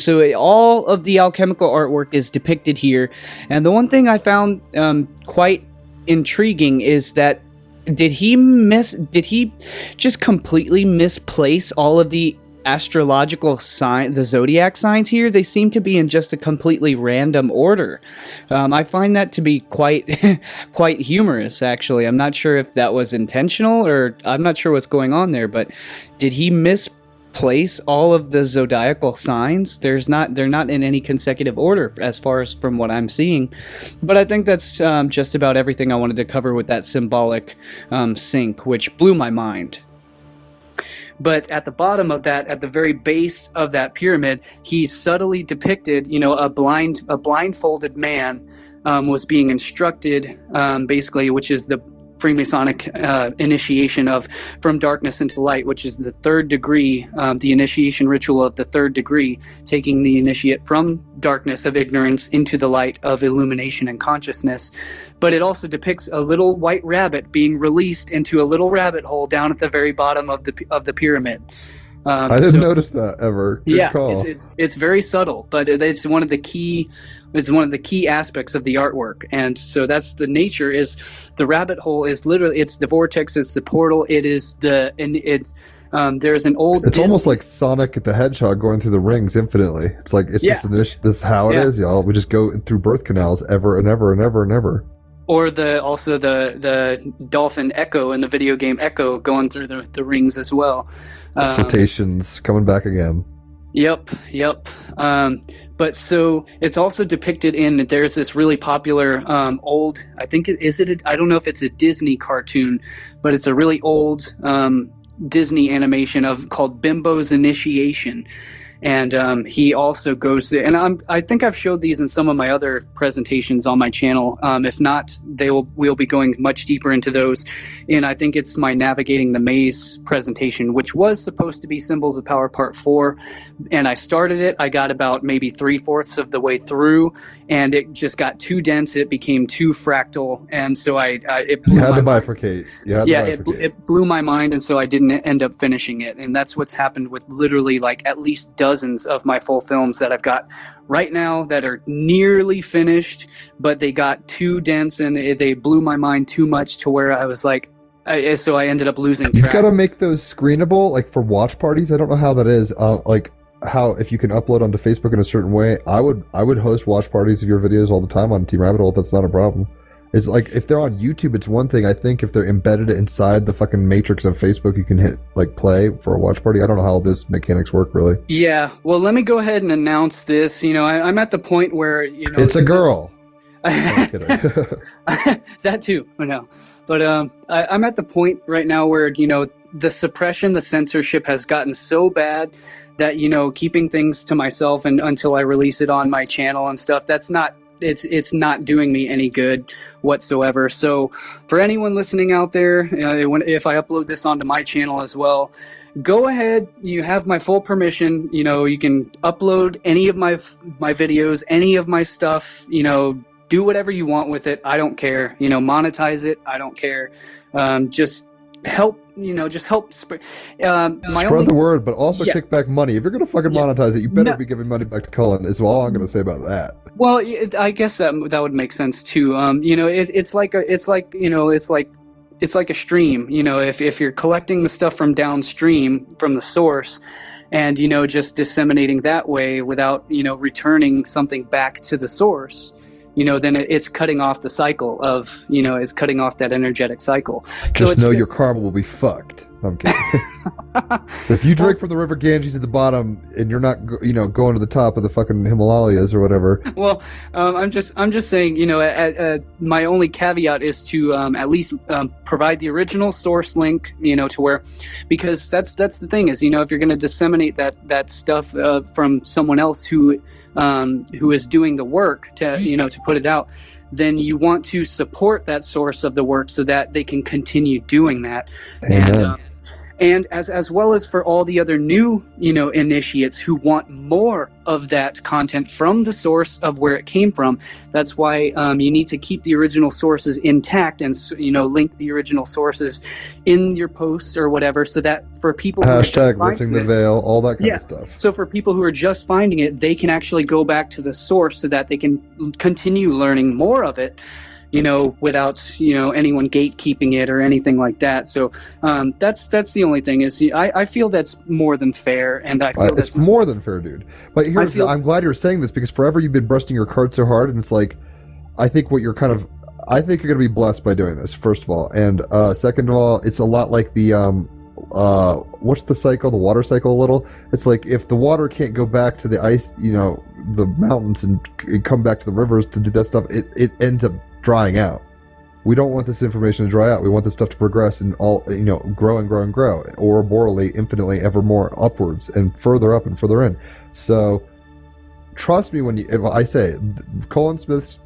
So all of the alchemical artwork is depicted here. And the one thing I found quite intriguing is that did he just completely misplace all of the astrological sign, the zodiac signs here? They seem to be in just a completely random order. I find that to be quite humorous, actually. I'm not sure if that was intentional, or I'm not sure what's going on there, but did he misplace all of the zodiacal signs? They're not in any consecutive order as far as from what I'm seeing. But I think that's just about everything I wanted to cover with that symbolic sync, which blew my mind. But at the bottom of that, at the very base of that pyramid, he subtly depicted, a blindfolded man was being instructed, basically, which is the Freemasonic initiation of from darkness into light, which is the third degree, the initiation ritual of the third degree, taking the initiate from darkness of ignorance into the light of illumination and consciousness. But it also depicts a little white rabbit being released into a little rabbit hole down at the very bottom of the pyramid. I didn't notice that ever. Good call. It's very subtle, but it's one of the key aspects of the artwork. And so that's the nature. Is the rabbit hole is literally, it's the vortex, it's the portal, there's an old it's almost like Sonic the Hedgehog going through the rings infinitely. It's like just this is how it is, y'all. We just go through birth canals ever and ever and ever and ever. Or the dolphin Echo in the video game Echo going through the rings as well. Cetaceans coming back again. Yep. But so it's also depicted in, there's this really popular old, I don't know if it's a Disney cartoon, but it's a really old Disney animation called Bimbo's Initiation. And he also goes there, and I think I've showed these in some of my other presentations on my channel. If not, we'll be going much deeper into those. And I think it's my Navigating the Maze presentation, which was supposed to be Symbols of Power Part 4. And I started it. I got about maybe 3/4 of the way through, and it just got too dense. It became too fractal, and so it blew you had my to mind. bifurcate. It blew my mind, and so I didn't end up finishing it. And that's what's happened with literally like at least dozens of my full films that I've got right now that are nearly finished, but they got too dense and they blew my mind too much to where I was like, so I ended up losing track. You've got to make those screenable, like for watch parties. I don't know how that is. Like how if you can upload onto Facebook in a certain way. I would host watch parties of your videos all the time on Team Rabbit Hole. That's not a problem. It's like if they're on YouTube, it's one thing. I think if they're embedded inside the fucking matrix of Facebook, you can hit like play for a watch party. I don't know how this mechanics work really. Yeah, well, let me go ahead and announce this. I'm at the point where it's a girl. I'm kidding. That too. No, but I'm at the point right now where the suppression, the censorship has gotten so bad that keeping things to myself and until I release it on my channel and stuff, that's not. It's not doing me any good whatsoever. So for anyone listening out there, if I upload this onto my channel as well, go ahead. You have my full permission. You can upload any of my videos, any of my stuff. Do whatever you want with it. I don't care. Monetize it. I don't care. Just help. Just help spread the word, but also kick back money. If you're gonna fucking monetize it, you better be giving money back to Cullen. Is all I'm gonna say about that. Well, I guess that would make sense too. It's like a stream. If you're collecting the stuff from downstream from the source, and just disseminating that way without returning something back to the source, then it's cutting off the cycle of, it's cutting off that energetic cycle. Just know your karma will be fucked. I'm kidding. If you drink from the river Ganges at the bottom and you're not, going to the top of the fucking Himalayas or whatever. Well, I'm just saying, my only caveat is to at least provide the original source link, to where, because that's the thing is, if you're going to disseminate that stuff from someone else who is doing the work to put it out, then you want to support that source of the work so that they can continue doing that. Amen. and as well as for all the other new, initiates who want more of that content from the source of where it came from. That's why you need to keep the original sources intact and, link the original sources in your posts or whatever, so that for people who are just lifting the veil, all that kind of stuff. So for people who are just finding it, they can actually go back to the source so that they can continue learning more of it, without, anyone gatekeeping it or anything like that. So that's the only thing is I feel that's more than fair, and I feel it's more than fair, dude. But I'm glad you're saying this, because forever you've been busting your card so hard, and it's like, I think you're going to be blessed by doing this, first of all. And second of all, it's a lot like the, what's the cycle, the water cycle a little? It's like if the water can't go back to the ice, the mountains and come back to the rivers to do that stuff, it ends up drying out. We don't want this information to dry out. We want this stuff to progress and all, grow and grow and grow, ouroboreally, infinitely, ever more upwards and further up and further in. So trust me if I say Cullen Smith's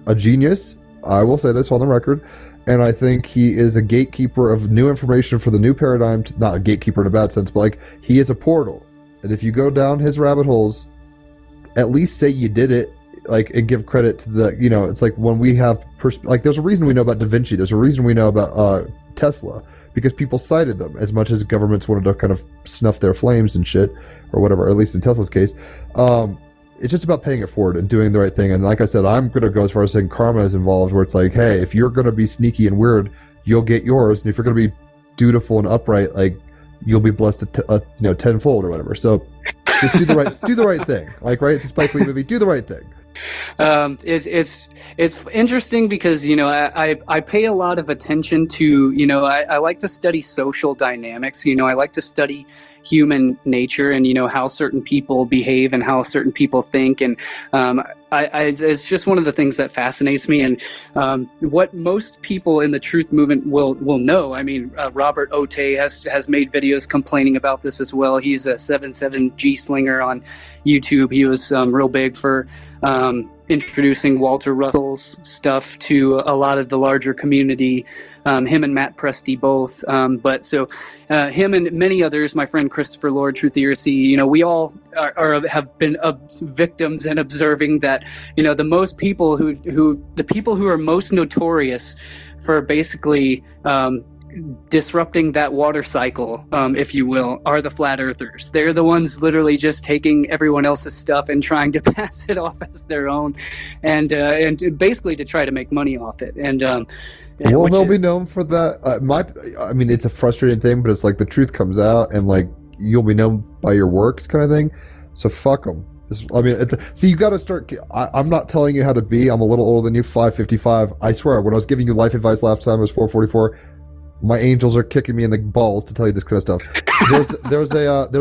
a genius. I will say this on the record, and I think he is a gatekeeper of new information for the new paradigm. Not a gatekeeper in a bad sense, but he is a portal. And if you go down his rabbit holes, at least say you did it, and give credit to the, it's like when we have, there's a reason we know about Da Vinci, there's a reason we know about Tesla, because people cited them as much as governments wanted to kind of snuff their flames and shit, or whatever, or at least in Tesla's case. It's just about paying it forward and doing the right thing. And like I said, I'm going to go as far as saying karma is involved, where it's like, hey, if you're going to be sneaky and weird, you'll get yours. And if you're going to be dutiful and upright, you'll be blessed tenfold or whatever. So just do the right thing. Right? It's a Spike Lee movie. Do the right thing. It's interesting because I pay a lot of attention to I like to study social dynamics. I like to study human nature and how certain people behave and how certain people think, and it's just one of the things that fascinates me, and what most people in the truth movement will know. I mean, Robert Otte has made videos complaining about this as well. He's a 7-7 G slinger on YouTube. He was real big for introducing Walter Russell's stuff to a lot of the larger community. Him and Matt Presti both, but so him and many others, my friend Christopher Lord, Truth Theory, we all have been victims and observing that the most people the people who are most notorious for basically disrupting that water cycle, if you will, are the flat earthers. They're the ones literally just taking everyone else's stuff and trying to pass it off as their own, and basically to try to make money off it. And well, they'll be known for that. I mean, it's a frustrating thing, but it's like the truth comes out, and you'll be known by your works, kind of thing. So fuck them. See, you got to start. I'm not telling you how to be. I'm a little older than you, 555. I swear, when I was giving you life advice last time, it was 444. My angels are kicking me in the balls to tell you this kind of stuff. There's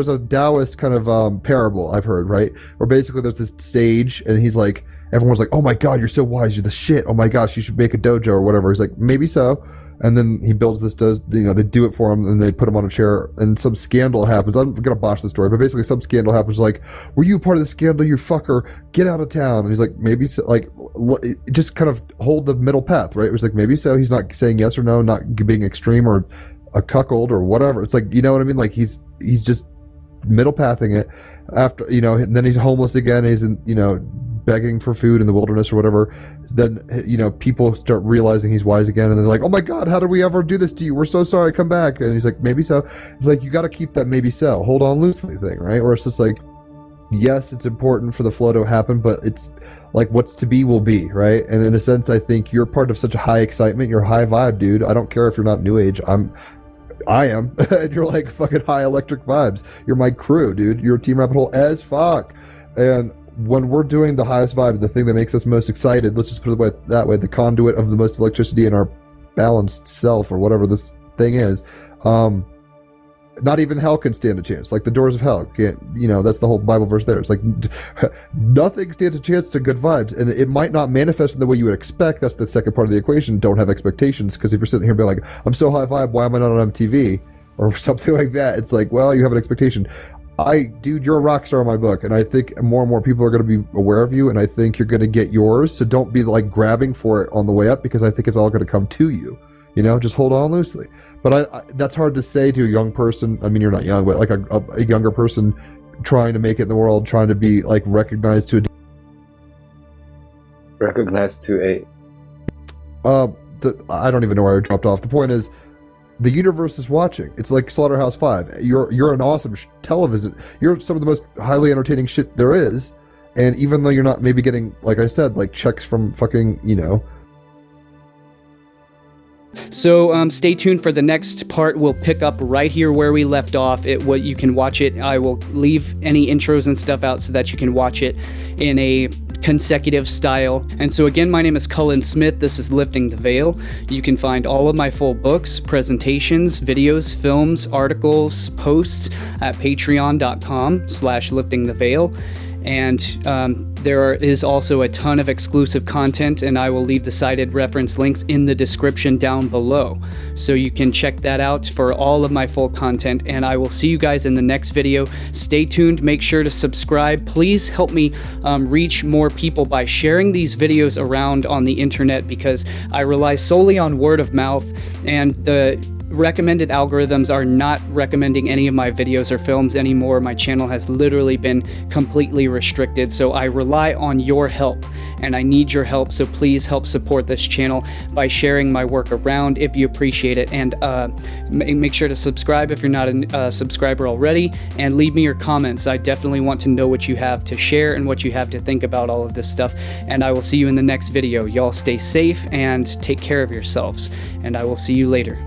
a Taoist kind of parable I've heard, right? Where basically there's this sage, and he's like, everyone's like, oh my god, you're so wise, you're the shit, oh my gosh, you should make a dojo or whatever. He's like, maybe so. And then he builds this dojo, they do it for him, and they put him on a chair, and some scandal happens. I'm gonna botch the story, but basically some scandal happens, like, were you part of the scandal, you fucker, get out of town. And he's like, maybe so, just kind of hold the middle path, right? It was like, maybe so. He's not saying yes or no, not being extreme or a cuckold or whatever. It's like, you know what I mean? He's just middle pathing it. After, and then he's homeless again, he's begging for food in the wilderness or whatever. Then people start realizing he's wise again, and they're like, oh my god, how did we ever do this to you, we're so sorry, come back. And he's like, maybe so. It's like, you got to keep that maybe so, hold on loosely thing, right? Where it's just like, yes, it's important for the flow to happen, but it's like, what's to be will be, right? And in a sense, I think you're part of such a high excitement, you're high vibe, dude. I don't care if you're not new age, I am. And you're like fucking high electric vibes. You're my crew, dude. You're Team Rabbit Hole as fuck. And when we're doing the highest vibe, the thing that makes us most excited, let's just put it that way, the conduit of the most electricity in our balanced self, or whatever this thing is, not even hell can stand a chance. Like the doors of hell can't, that's the whole Bible verse there. It's like nothing stands a chance to good vibes, and it might not manifest in the way you would expect. That's the second part of the equation. Don't have expectations, because if you're sitting here being like, I'm so high vibe, why am I not on MTV or something like that? It's like, well, you have an expectation. Dude, you're a rock star in my book, and I think more and more people are going to be aware of you, and I think you're going to get yours. So don't be like grabbing for it on the way up, because I think it's all going to come to you. You know, just hold on loosely. But that's hard to say to a young person. I mean, you're not young, but like a younger person trying to make it in the world, trying to be like recognized to I don't even know where I dropped off. The point is, the universe is watching. It's like Slaughterhouse 5. You're an awesome television. You're some of the most highly entertaining shit there is. And even though you're not maybe getting, like I said, like checks from fucking, you know. So stay tuned for the next part. We'll pick up right here where we left off. What you can watch it. I will leave any intros and stuff out so that you can watch it in a consecutive style. And so again, my name is Cullen Smith. This is Lifting the Veil. You can find all of my full books, presentations, videos, films, articles, posts at patreon.com/liftingtheveil. And there is also a ton of exclusive content, and I will leave the cited reference links in the description down below. So you can check that out for all of my full content, and I will see you guys in the next video. Stay tuned. Make sure to subscribe. Please help me reach more people by sharing these videos around on the internet, because I rely solely on word of mouth, and the recommended algorithms are not recommending any of my videos or films anymore. My channel has literally been completely restricted, so I rely on your help, and I need your help. So please help support this channel by sharing my work around if you appreciate it, and make sure to subscribe if you're not a subscriber already, and leave me your comments. I definitely want to know what you have to share and what you have to think about all of this stuff, and I will see you in the next video. Y'all stay safe and take care of yourselves, and I will see you later.